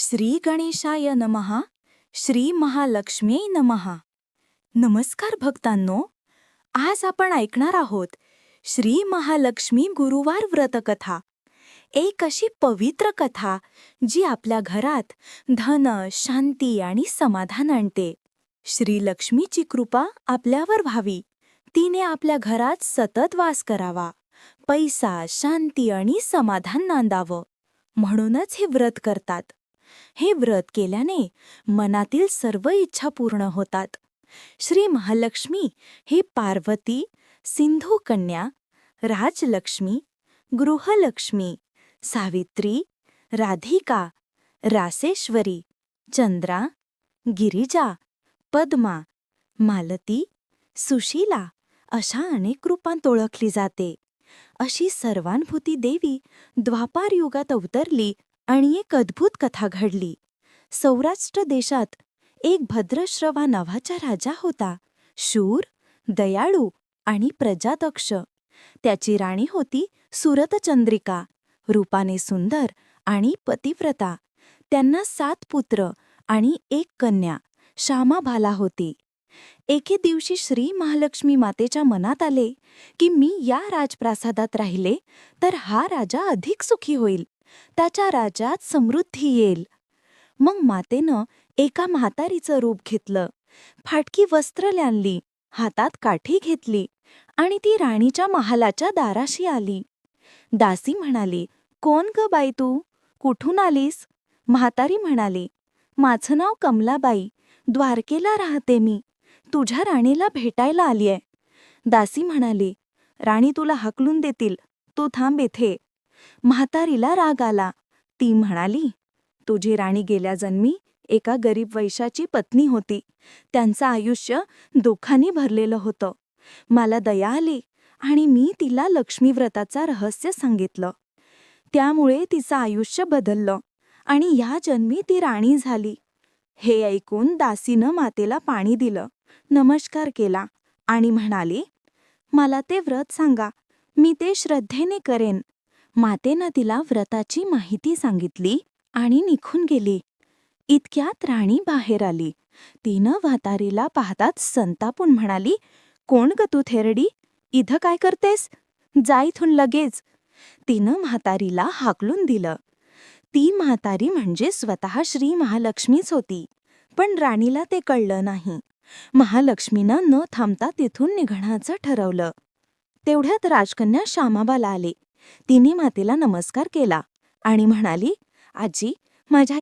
श्री गणेशाय नमः. श्री महालक्ष्म्यै नमः. नमस्कार भक्तांनो, आज आपण ऐकणार आहोत श्री महालक्ष्मी गुरुवार व्रतकथा. एक अशी पवित्र कथा जी आपल्या घरात धन, शांती आणि समाधान आणते. श्री लक्ष्मीची कृपा आपल्यावर व्हावी, तिने आपल्या घरात सतत वास करावा, पैसा, शांती आणि समाधान नांदावं, म्हणूनच हे व्रत करतात. हे व्रत केल्याने मनातील सर्व इच्छा पूर्ण होतात. श्री महालक्ष्मी ही पार्वती, सिंधू कन्या, राजलक्ष्मी, गृहलक्ष्मी, सावित्री, राधिका, रासेश्वरी, चंद्रा, गिरिजा, पद्मा, मालती, सुशीला अशा अनेक रूपांत ओळखली जाते. अशी सर्वानुभूती देवी द्वापार युगात अवतरली आणि एक अद्भुत कथा घडली. सौराष्ट्र देशात एक भद्रश्रवा नावाचा राजा होता. शूर, दयाळू आणि प्रजादक्ष. त्याची राणी होती सुरतचंद्रिका, रूपाने सुंदर आणि पतिव्रता. त्यांना 7 पुत्र आणि 1 कन्या श्यामाबाला होती. एके दिवशी श्री महालक्ष्मी मातेच्या मनात आले की मी या राजप्रासादात राहिले तर हा राजा अधिक सुखी होईल, त्याच्या राज्यात समृद्धी येईल. मग मातेनं एका म्हातारीचं रूप घेतलं, फाटकी वस्त्र आणली, हातात काठी घेतली आणि ती राणीच्या महालाच्या दाराशी आली. दासी म्हणाली, "कोण ग बाई तू? कुठून आलीस?" म्हातारी म्हणाली, "माझं नाव कमलाबाई, द्वारकेला राहते मी. तुझ्या राणीला भेटायला आलीये." दासी म्हणाली, "राणी तुला हाकलून देतील, तू थांब इथे." म्हातारीला राग आला. ती म्हणाली, "तुझी राणी गेल्या जन्मी एका गरीब वैश्याची पत्नी होती. त्यांचं आयुष्य दुःखाने भरलेलं होतं. मला दया आली आणि मी तिला लक्ष्मीव्रताचं रहस्य सांगितलं. त्यामुळे तिचं आयुष्य बदललं आणि या जन्मी ती राणी झाली." हे ऐकून दासीनं मातेला पाणी दिलं, नमस्कार केला आणि म्हणाली, "मला ते व्रत सांगा, मी ते श्रद्धेने करेन." मातेनं तिला व्रताची माहिती सांगितली आणि निघून गेली. इतक्यात राणी बाहेर आली. तिनं म्हातारीला पाहताच संतापून म्हणाली, "कोण ग तू थेरडी? इथं काय करतेस? जा इथून लगेच." तिनं म्हातारीला हाकलून दिलं. ती म्हातारी म्हणजे स्वतः श्री महालक्ष्मीच होती. पण राणीला ते कळलं नाही. महालक्ष्मीनं न थांबता तिथून निघण्याचं ठरवलं. तेवढ्यात राजकन्या श्यामाबाला आली. तिने मातेला नमस्कार केला आणि म्हणाली, "आजी, माझ्या